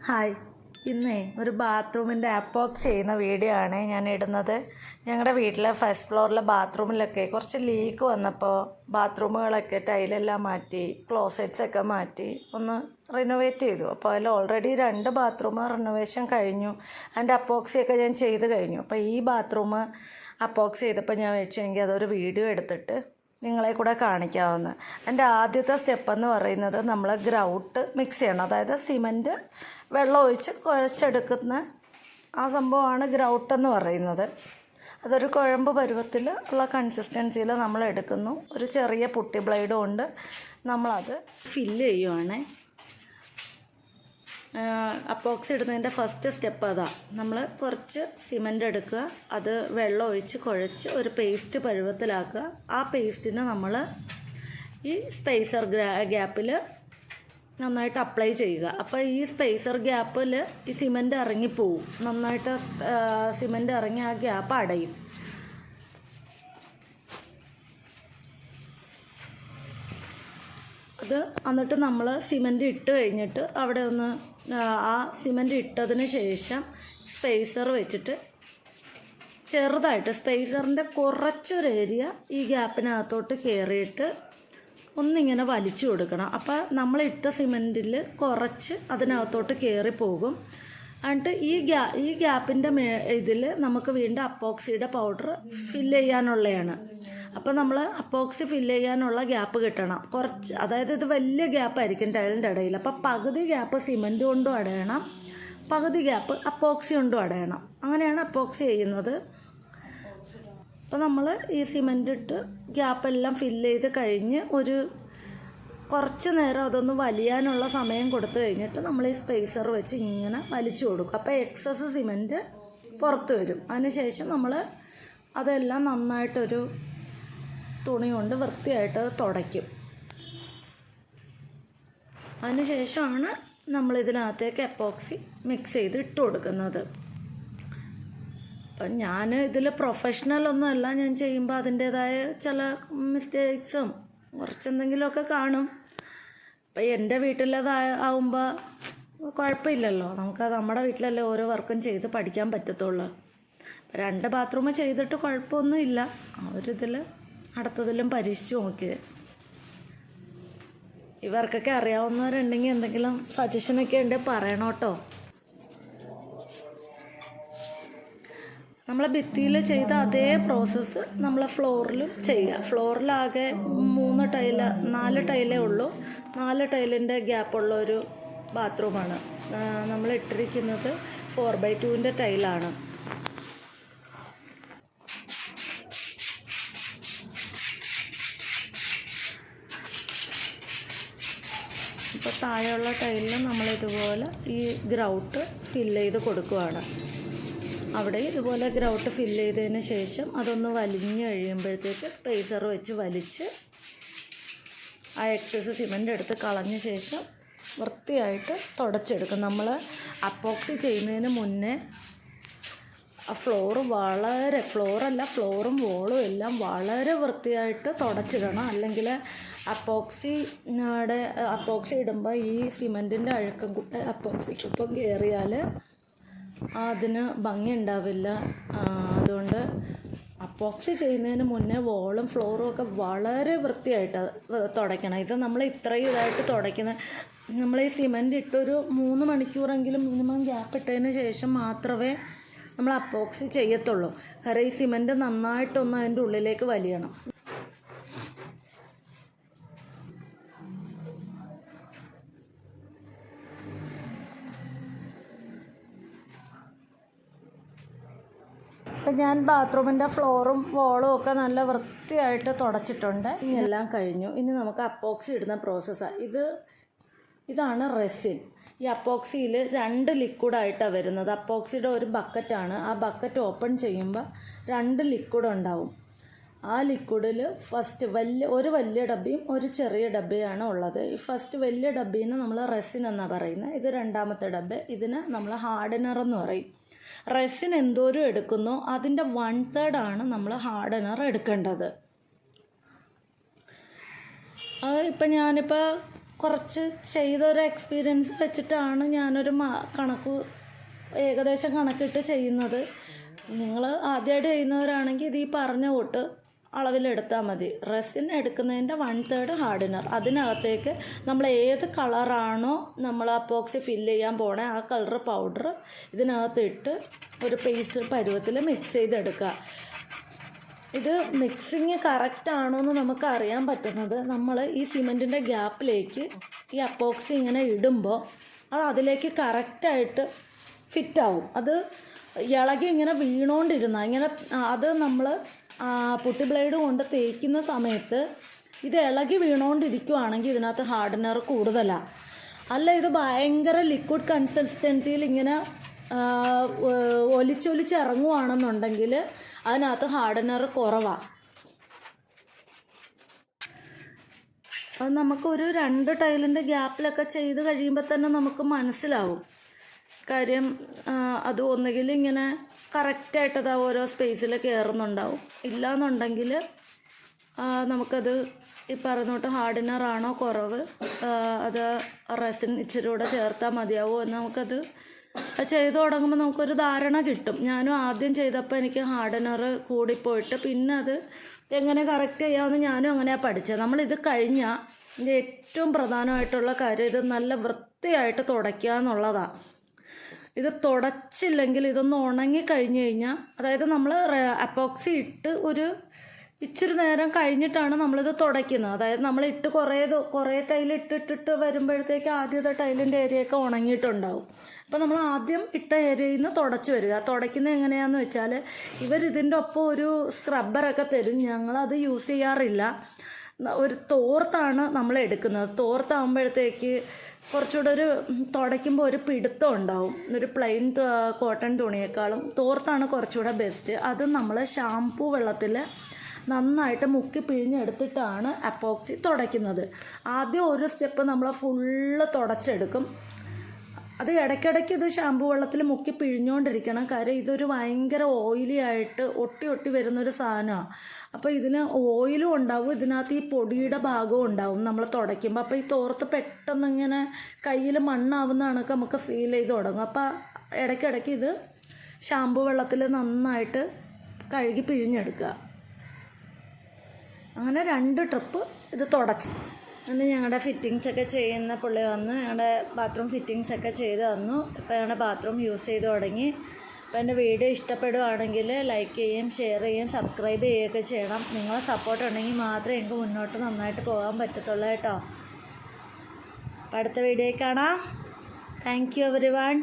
Hi, ഇന്നേ ഒരു ബാത്റൂമിൻ്റെ അപ്പോക്സ് ചെയ്യുന്ന വീഡിയോ ആണ് ഞാൻ ഇടുന്നത്. ഞങ്ങളുടെ വീട്ടിലെ ഫസ്റ്റ് ഫ്ലോറിലെ ബാത്റൂമിലൊക്കെ കുറച്ച് ലീക്ക് വന്നപ്പോൾ ബാത്റൂമുകളൊക്കെ ടൈലെല്ലാം മാറ്റി, ക്ലോസറ്റ്സൊക്കെ മാറ്റി ഒന്ന് റിനോവേറ്റ് ചെയ്തു. അപ്പോൾ അതിൽ ഓൾറെഡി 2 ബാത്റൂം റിനോവേഷൻ കഴിഞ്ഞു. അതിൻ്റെ അപ്പോക്സിയൊക്കെ ഞാൻ ചെയ്ത് കഴിഞ്ഞു. അപ്പോൾ ഈ ബാത്റൂം അപ്പോക്സ് ചെയ്തപ്പോൾ ഞാൻ വെച്ചെങ്കിൽ അതൊരു വീഡിയോ എടുത്തിട്ട് നിങ്ങളെ കൂടെ കാണിക്കാവുന്ന. എൻ്റെ ആദ്യത്തെ സ്റ്റെപ്പെന്ന് പറയുന്നത് നമ്മൾ ഗ്രൗട്ട് മിക്സ് ചെയ്യണം. അതായത് സിമൻറ്റ് വെള്ളം ഒഴിച്ച് കുഴച്ചെടുക്കുന്ന ആ സംഭവമാണ് ഗ്രൗട്ടെന്ന് പറയുന്നത്. അതൊരു കുഴമ്പ് പരുവത്തിൽ ഉള്ള കൺസിസ്റ്റൻസിയിൽ നമ്മൾ എടുക്കുന്നു. ഒരു ചെറിയ പുട്ടി ബ്ലേഡ് കൊണ്ട് നമ്മളത് ഫില്ല് ചെയ്യുവാണ്. അപ്പോക്സ് ഇടുന്നതിൻ്റെ ഫസ്റ്റ് സ്റ്റെപ്പ് അതാ. നമ്മൾ കുറച്ച് സിമൻ്റ് എടുക്കുക, അത് വെള്ളം ഒഴിച്ച് കുഴച്ച് ഒരു പേസ്റ്റ് പരുവത്തിലാക്കുക. ആ പേസ്റ്റിന് നമ്മൾ ഈ സ്പേസർ ഗ്യാപ്പിൽ നന്നായിട്ട് അപ്ലൈ ചെയ്യുക. അപ്പോൾ ഈ സ്പേസർ ഗ്യാപ്പിൽ ഈ സിമൻറ്റ് ഇറങ്ങിപ്പോവും. നന്നായിട്ട് സിമൻറ്റ് ഇറങ്ങി ആ ഗ്യാപ്പ് അടയും. അത് എന്നിട്ട് നമ്മൾ സിമൻറ്റ് ഇട്ട് കഴിഞ്ഞിട്ട് അവിടെ ഒന്ന് ആ സിമൻറ്റ് ഇട്ടതിന് ശേഷം സ്പേസർ വെച്ചിട്ട് ചെറുതായിട്ട് സ്പേസറിൻ്റെ കുറച്ചൊരു ഏരിയ ഈ ഗ്യാപ്പിനകത്തോട്ട് കയറിയിട്ട് ഒന്നിങ്ങനെ വലിച്ചു കൊടുക്കണം. അപ്പോൾ നമ്മളിട്ട സിമൻറ്റിൽ കുറച്ച് അതിനകത്തോട്ട് കയറിപ്പോകും. എന്നിട്ട് ഈ ഗ്യാപ്പിൻ്റെ ഇതിൽ നമുക്ക് വീണ്ടും അപ്പോക്സിയുടെ പൗഡർ ഫില്ല് ചെയ്യാനുള്ളതാണ്. അപ്പോൾ നമ്മൾ അപ്പോക്സി ഫില്ല് ചെയ്യാനുള്ള ഗ്യാപ്പ് കിട്ടണം കുറച്ച്. അതായത് ഇത് വലിയ ഗ്യാപ്പായിരിക്കും ടൈലിൻ്റെ ഇടയിൽ. അപ്പോൾ പകുതി ഗ്യാപ്പ് സിമൻറ്റ് കൊണ്ടും അടയണം, പകുതി ഗ്യാപ്പ് അപ്പോക്സി കൊണ്ടും അടയണം. അങ്ങനെയാണ് അപ്പോക്സി ചെയ്യുന്നത്. അപ്പോൾ നമ്മൾ ഈ സിമൻറ്റ് ഇട്ട് ഗ്യാപ്പെല്ലാം ഫില്ല് ചെയ്ത് കഴിഞ്ഞ് ഒരു കുറച്ച് നേരം അതൊന്ന് വലിയാനുള്ള സമയം കൊടുത്തു കഴിഞ്ഞിട്ട് നമ്മൾ ഈ സ്പേസർ വെച്ച് ഇങ്ങനെ വലിച്ചു കൊടുക്കും. അപ്പോൾ എക്സസ് സിമൻറ്റ് പുറത്ത് വരും. അതിനുശേഷം നമ്മൾ അതെല്ലാം നന്നായിട്ടൊരു തുണി കൊണ്ട് വൃത്തിയായിട്ട് തുടയ്ക്കും. അതിനുശേഷമാണ് നമ്മളിതിനകത്തേക്ക് എപ്പോക്സി മിക്സ് ചെയ്ത് ഇട്ട് കൊടുക്കുന്നത്. അപ്പം ഞാൻ ഇതിൽ പ്രൊഫഷണലൊന്നുമല്ല. ഞാൻ ചെയ്യുമ്പോൾ അതിൻ്റേതായ ചില മിസ്റ്റേക്സും കുറച്ചെന്തെങ്കിലുമൊക്കെ കാണും. അപ്പം എൻ്റെ വീട്ടിലതാവുമ്പോൾ കുഴപ്പമില്ലല്ലോ. നമുക്ക് നമ്മുടെ വീട്ടിലല്ലേ ഓരോ വർക്കും ചെയ്ത് പഠിക്കാൻ പറ്റത്തുള്ളൂ. 2 ബാത്റൂം ചെയ്തിട്ട് കുഴപ്പമൊന്നുമില്ല. അവരിതിൽ അടുത്തതിലും പരീക്ഷിച്ച് നോക്കിയത്. ഇവർക്കൊക്കെ അറിയാവുന്നവരുണ്ടെങ്കിൽ എന്തെങ്കിലും സജഷനൊക്കെ ഉണ്ടെങ്കിൽ പറയണം കേട്ടോ. നമ്മളെ ഭിത്തിയിൽ ചെയ്ത അതേ പ്രോസസ്സ് നമ്മളെ ഫ്ലോറിലും ചെയ്യുക. ഫ്ലോറിലാകെ 4 ടൈലേ ഉള്ളൂ. 4 ടൈലിൻ്റെ ഗ്യാപ്പുള്ള ഒരു ബാത്റൂമാണ്. നമ്മൾ ഇട്ടിരിക്കുന്നത് 4x2 ടൈലാണ്. ഇപ്പോൾ താഴെയുള്ള ടൈലിൽ നമ്മളിതുപോലെ ഈ ഗ്രൗട്ട് ഫില്ല് ചെയ്ത് കൊടുക്കുകയാണ്. അവിടെ ഇതുപോലെ ഗ്രൗട്ട് ഫില്ല് ചെയ്തതിന് ശേഷം അതൊന്ന് വലിഞ്ഞ് കഴിയുമ്പോഴത്തേക്ക് സ്പേസർ വെച്ച് വലിച്ച് ആ എക്സസ് സിമൻ്റ് എടുത്ത് കളഞ്ഞ ശേഷം വൃത്തിയായിട്ട് തുടച്ചെടുക്കും. നമ്മൾ അപ്പോക്സി ചെയ്യുന്നതിന് മുന്നേ ആ ഫ്ലോറും ഫ്ലോറും വോളും എല്ലാം വളരെ വൃത്തിയായിട്ട് തുടച്ചിടണം. അല്ലെങ്കിൽ അപ്പോക്സി ഇടുമ്പോൾ ഈ സിമൻറ്റിൻ്റെ അഴുക്കം കൂടെ അപ്പോക്സിക്കൊപ്പം കയറിയാൽ അതിന് ഭംഗി ഉണ്ടാവില്ല. അതുകൊണ്ട് അപ്പോക്സി ചെയ്യുന്നതിന് മുന്നേ വോളും ഫ്ലോറും ഒക്കെ വളരെ വൃത്തിയായിട്ട് തുടയ്ക്കണം. ഇത് നമ്മൾ ഇത്രയും ഇതായിട്ട് തുടയ്ക്കുന്ന നമ്മൾ ഈ സിമൻറ്റ് ഇട്ടൊരു 3 മണിക്കൂറെങ്കിലും മിനിമം ഗ്യാപ്പ് ഇട്ടതിന് ശേഷം മാത്രമേ നമ്മൾ അപ്പോക്സി ചെയ്യത്തുള്ളൂ. കാരണം ഈ സിമൻറ്റ് നന്നായിട്ടൊന്ന് അതിൻ്റെ ഉള്ളിലേക്ക് വലിയണം. അപ്പം ഞാൻ ബാത്റൂമിൻ്റെ ഫ്ലോറും വോളും ഒക്കെ നല്ല വൃത്തിയായിട്ട് തുടച്ചിട്ടുണ്ട്. ഇനിയെല്ലാം കഴിഞ്ഞു. ഇനി നമുക്ക് അപ്പോക്സി ഇടുന്ന പ്രോസസ്സാണ്. ഇതാണ് റെസിൻ. ഈ അപ്പോക്സിയിൽ 2 ലിക്വിഡായിട്ടാണ് വരുന്നത്. അപ്പോക്സിയുടെ ഒരു ബക്കറ്റാണ്. ആ ബക്കറ്റ് ഓപ്പൺ ചെയ്യുമ്പോൾ 2 ലിക്വിഡ് ഉണ്ടാവും. ആ ലിക്വിഡിൽ ഫസ്റ്റ് ഒരു വലിയ ഡബ്ബയും ഒരു ചെറിയ ഡബ്ബയാണ് ഉള്ളത്. ഈ ഫസ്റ്റ് വലിയ ഡബ്ബീനെ നമ്മൾ റെസിൻ എന്നാണ് പറയുന്നത്. ഇത് 2ാമത്തെ ഡബ്ബ. ഇതിന് നമ്മൾ ഹാർഡനർ എന്ന് പറയും. റെസിൻ എന്തോരം എടുക്കുന്നോ അതിൻ്റെ 1/3 ആണ് നമ്മൾ ഹാർഡനർ എടുക്കേണ്ടത്. ഇപ്പം ഞാനിപ്പോൾ കുറച്ച് ചെയ്തൊരു എക്സ്പീരിയൻസ് വെച്ചിട്ടാണ് ഞാനൊരു ഏകദേശം കണക്കിട്ട് ചെയ്യുന്നത്. നിങ്ങൾ ആദ്യമായിട്ട് ചെയ്യുന്നവരാണെങ്കിൽ ഇത് ഈ പറഞ്ഞ കൂട്ട് അളവിലെടുത്താൽ മതി. Resin എടുക്കുന്നതിൻ്റെ 1/3 hardener. അതിനകത്തേക്ക് നമ്മൾ ഏത് കളറാണോ നമ്മൾ അപ്പോക്സി ഫില്ല് ചെയ്യാൻ പോണേ ആ കളർ പൗഡർ ഇതിനകത്ത് ഇട്ട് ഒരു പേസ്റ്റ് പരുവത്തിൽ മിക്സ് ചെയ്തെടുക്കുക. ഇത് മിക്സിങ് കറക്റ്റാണോ എന്ന് നമുക്ക് അറിയാൻ പറ്റുന്നത് നമ്മൾ ഈ സിമെൻറ്റിൻ്റെ ഗ്യാപ്പിലേക്ക് ഈ അപ്പോക്സി ഇങ്ങനെ ഇടുമ്പോൾ അത് അതിലേക്ക് കറക്റ്റായിട്ട് ഫിറ്റാവും. അത് ഇളകി ഇങ്ങനെ വീണുകൊണ്ടിരുന്ന അത് നമ്മൾ പുട്ടി ബ്ലേഡ് കൊണ്ട് തേക്കുന്ന സമയത്ത് ഇത് ഇളകി വീണുകൊണ്ടിരിക്കുവാണെങ്കിൽ ഇതിനകത്ത് ഹാർഡനർ കൂടുതലാണ്. അല്ല ഇത് ഭയങ്കര ലിക്വിഡ് കൺസിസ്റ്റൻസിയിൽ ഇങ്ങനെ ഒലിച്ചൊലിച്ചിറങ്ങുവാണെന്നുണ്ടെങ്കിൽ അതിനകത്ത് ഹാർഡനർ കുറവാണ്. അത് നമുക്കൊരു 2 ടൈലിൻ്റെ ഗ്യാപ്പിലൊക്കെ ചെയ്ത് കഴിയുമ്പോൾ തന്നെ നമുക്ക് മനസ്സിലാവും. കാര്യം അത് ഒന്നുകിൽ ഇങ്ങനെ കറക്റ്റായിട്ടത് ഓരോ സ്പേസിൽ കയറുന്നുണ്ടാവും. ഇല്ലയെന്നുണ്ടെങ്കിൽ നമുക്കത് ഈ പറഞ്ഞോട്ട് ഹാർഡനറാണോ കുറവ്, അത് റെസിൻ ഇച്ചിരി കൂടെ ചേർത്താൽ മതിയാവുമോ എന്ന് നമുക്കത് ചെയ്ത് തുടങ്ങുമ്പോൾ നമുക്കൊരു ധാരണ കിട്ടും. ഞാനും ആദ്യം ചെയ്തപ്പോൾ എനിക്ക് ഹാർഡനർ കൂടിപ്പോയിട്ട് പിന്നെ അത് എങ്ങനെ കറക്റ്റ് ചെയ്യാമെന്ന് ഞാനും അങ്ങനെയാണ് പഠിച്ചത്. നമ്മളിത് കഴിഞ്ഞാൽ ഇതിൻ്റെ ഏറ്റവും പ്രധാനമായിട്ടുള്ള കാര്യം ഇത് നല്ല വൃത്തിയായിട്ട് തുടയ്ക്കുക എന്നുള്ളതാണ്. ഇത് തുടച്ചില്ലെങ്കിൽ ഇതൊന്ന് ഉണങ്ങിക്കഴിഞ്ഞ് കഴിഞ്ഞാൽ, അതായത് നമ്മൾ അപ്പോക്സി ഇട്ട് ഒരു ഇച്ചിരി നേരം കഴിഞ്ഞിട്ടാണ് നമ്മളിത് തുടയ്ക്കുന്നത്. അതായത് നമ്മൾ ഇട്ട് കുറേ ടൈൽ ഇട്ടിട്ട് വരുമ്പോഴത്തേക്ക് ആദ്യത്തെ ടൈലിൻ്റെ ഏരിയയൊക്കെ ഉണങ്ങിയിട്ടുണ്ടാവും. അപ്പോൾ നമ്മൾ ആദ്യം ഇട്ട ഏരിയയിൽ നിന്ന് തുടച്ച് വരിക. തുടയ്ക്കുന്നത് എങ്ങനെയാണെന്ന് വെച്ചാൽ ഇവരിതിൻ്റെ ഒപ്പം ഒരു സ്ക്രബ്ബറൊക്കെ തരും. ഞങ്ങളത് യൂസ് ചെയ്യാറില്ല. ഒരു തോർത്താണ് നമ്മൾ എടുക്കുന്നത്. തോർത്താകുമ്പോഴത്തേക്ക് കുറച്ചുകൂടെ ഒരു തുടയ്ക്കുമ്പോൾ ഒരു പിടുത്തം ഉണ്ടാവും. ഒരു പ്ലെയിൻ കോട്ടൺ തുണിയേക്കാളും തോർത്താണ് കുറച്ചുകൂടെ ബെസ്റ്റ്. അത് നമ്മൾ ഷാംപൂ വെള്ളത്തിൽ നന്നായിട്ട് മുക്കി പിഴിഞ്ഞെടുത്തിട്ടാണ് അപ്പോക്സി തുടയ്ക്കുന്നത്. ആദ്യം ഒരു സ്റ്റെപ്പ് നമ്മൾ ഫുള്ള് തുടച്ചെടുക്കും. അത് ഇടയ്ക്കിടയ്ക്ക് ഇത് ഷാംപൂ വെള്ളത്തിൽ മുക്കി പിഴിഞ്ഞുകൊണ്ടിരിക്കണം. കാര്യം ഇതൊരു ഭയങ്കര ഓയിലി ആയിട്ട് ഒട്ടി വരുന്നൊരു സാധനമാണ്. അപ്പോൾ ഇതിന് ഓയിലും ഉണ്ടാവും, ഇതിനകത്ത് ഈ പൊടിയുടെ ഭാഗവും ഉണ്ടാവും നമ്മൾ തുടയ്ക്കുമ്പോൾ. അപ്പോൾ ഈ തോർത്ത് പെട്ടെന്ന് ഇങ്ങനെ കയ്യിൽ മണ്ണാവുന്ന കണക്ക് നമുക്ക് ഫീൽ ചെയ്ത് തുടങ്ങും. അപ്പോൾ ഇടയ്ക്കിടയ്ക്ക് ഇത് ഷാംപൂ വെള്ളത്തിൽ നന്നായിട്ട് കഴുകി പിഴിഞ്ഞെടുക്കുക. അങ്ങനെ 2 ട്രിപ്പ് ഇത് തുടച്ച് അന്ന് ഞങ്ങളുടെ ഫിറ്റിങ്സൊക്കെ ചെയ്യുന്ന പുള്ളി വന്ന് ഞങ്ങളുടെ ബാത്റൂം ഫിറ്റിങ്സൊക്കെ ചെയ്ത് തന്നു. ഇപ്പോൾ ഞങ്ങളുടെ ബാത്റൂം യൂസ് ചെയ്ത് തുടങ്ങി. അപ്പോൾ എൻ്റെ വീഡിയോ ഇഷ്ടപ്പെടുവാണെങ്കിൽ ലൈക്ക് ചെയ്യുകയും ഷെയർ ചെയ്യുകയും സബ്സ്ക്രൈബ് ചെയ്യുകയൊക്കെ ചെയ്യണം. നിങ്ങളെ സപ്പോർട്ട് ഉണ്ടെങ്കിൽ മാത്രമേ എനിക്ക് മുന്നോട്ട് നന്നായിട്ട് പോകാൻ പറ്റത്തുള്ളൂ കേട്ടോ. അപ്പോൾ അടുത്ത വീഡിയോയിൽ കാണാം. Thank you everyone.